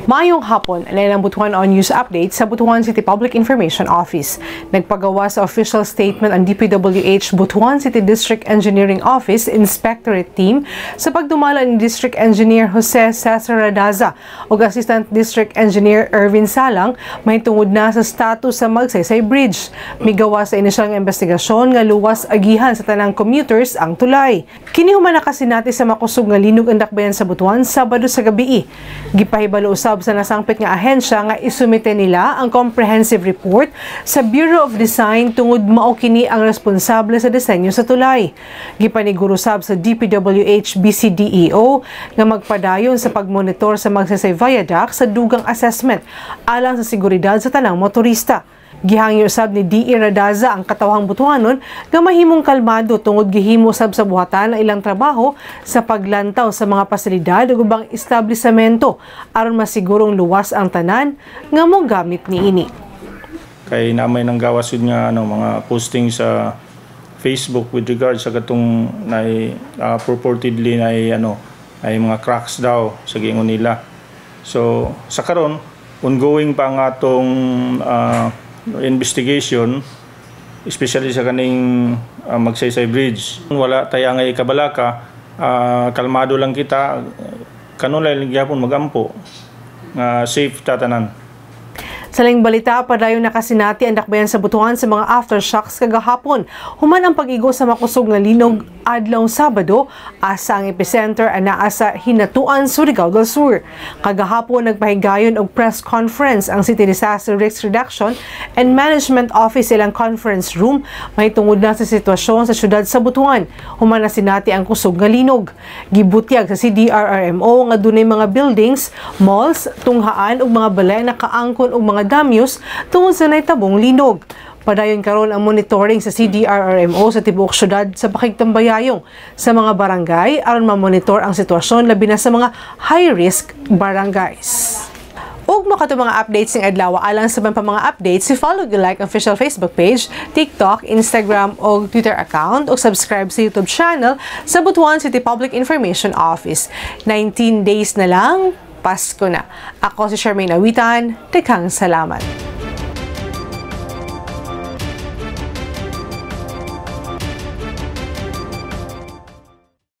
Mayong hapon, alay ng Butuan on News Update sa Butuan City Public Information Office. Nagpagawa sa official statement ang DPWH Butuan City District Engineering Office Inspectorate Team sa pagdumala ni District Engineer Jose Cesar Radaza o Assistant District Engineer Ervin Salang may tungod na sa status sa Magsaysay Bridge. Migawa sa inisyal ng investigasyon nga luwas agihan sa tanang commuters ang tulay. Kinihuman na kasi natin sa makusog nga linog ang dakbayan sa Butuan Sabado sa gabi. Gipahibalo usab sa nasangpit nga ahensya nga isumite nila ang comprehensive report sa Bureau of Design tungod mao kini ang responsable sa disenyo sa tulay. Gipaniguro sab sa DPWH BCDEO nga magpadayon sa pagmonitor sa Magsaysay Viaduct sa dugang assessment alang sa seguridad sa tanang motorista. Gihangyo usab ni D.E. Radaza ang katawhang Butuanon nga mahimong kalmado tungod gihimo sab sa buhatan ang ilang trabaho sa paglantaw sa mga pasilidad ug ubang establisamento aron masigurong luwas ang tanan nga mogamit niini. Kay namay nang gawas yun nga mga posting sa Facebook with regard sa katong purportedly ay mga cracks daw sa giingon nila. So sa karon ongoing pa ang atong investigation, especially sa kaning Magsaysay Bridge. Wala tayo ngay kabalaka, kalmado lang kita, kanulay lang gyapon magampo, safe tatanan. Sa laing balita, padayon nakasinati ang dakbayan sa Butuan sa mga aftershocks kagahapon. Human ang pag-igo sa makusog nga linog adlawng Sabado, asa ang epicenter anaa sa Hinatuan, Surigao del Sur. Kagahapon nagpahigayon og press conference ang City Disaster Risk Reduction and Management Office ilang conference room may tungod na sa sitwasyon sa syudad sa Butuan. Human na sinati ang kusog nga linog. Gibutyag sa CDRRMO nga dunay mga buildings, malls, tunghaan ug mga balay na kaangkon og mga damyos tungod sa naitabong linog. Padayon karon ang monitoring sa CDRRMO sa tibuok syudad sa pakigtambayayong sa mga barangay aron ma-monitor ang sitwasyon labi na sa mga high-risk barangays. Ug makato mga updates ng adlaw alang sa mga updates, follow the like official Facebook page, TikTok, Instagram o Twitter account o subscribe sa YouTube channel sa Butuan City Public Information Office. 19 days na lang, Pasko na. Ako si Charmaine Awitan, daghang salamat.